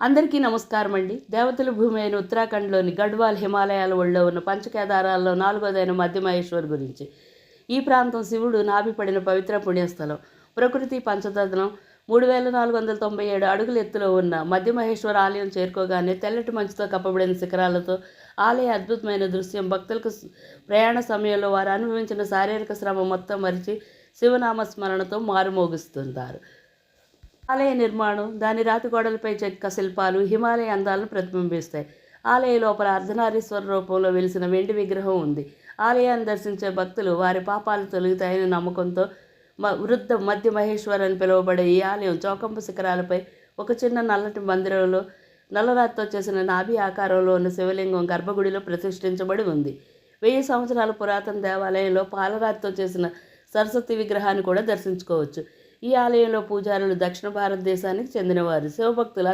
అందరికీ నమస్కారం అండి. దేవతల భూమి అయిన ఉత్తరాఖండ్లోని గఢ్వాల్ హిమాలయాల ఒళ్ళో ఉన్న పంచకేదారాల్లో నాలుగోదైన మధ్యమహేశ్వర్ గురించి. ఈ ప్రాంతం శివుడు నాభిపడిన పవిత్ర పుణ్యస్థలం. ప్రకృతి పంచతత్వం 3497 అడుగుల ఎత్తులో ఉన్న మధ్యమహేశ్వర ఆలయం చేరుకోగానే తెల్లటి మంచుతో కప్పబడిన శిఖరాలతో ఆలయ అద్భుతమైన దృశ్యం భక్తులకు ప్రయాణ సమయంలో వారు అనుభవించిన శారీరక శ్రమ మొత్తం మరిచి శివనామస్మరణతో మారుమోగిస్తుంటారు. ఆలయ నిర్మాణం, దాని రాతి గోడలపై చెక్క శిల్పాలు హిమాలయ అందాలను ప్రతిబింబిస్తాయి. ఆలయ లోపల అర్ధనారీశ్వర రూపంలో వెలిసిన వెండి విగ్రహం ఉంది. ఆలయాన్ని దర్శించే భక్తులు వారి పాపాలు తొలగుతాయని నమ్మకంతో వృద్ధ మధ్య మహేశ్వర్ అని పిలువబడే ఈ ఆలయం చౌకంపు శిఖరాలపై ఒక చిన్న నల్లటి మందిరంలో నల్లరాతితో చేసిన నాభి ఆకారంలో ఉన్న శివలింగం గర్భగుడిలో ప్రతిష్ఠించబడి ఉంది. 1000 సంవత్సరాల పురాతన దేవాలయంలో పాలరాతితో చేసిన సరస్వతి విగ్రహాన్ని కూడా దర్శించుకోవచ్చు. ఈ ఆలయంలో పూజారులు దక్షిణ భారతదేశానికి చెందినవారు. శివభక్తుల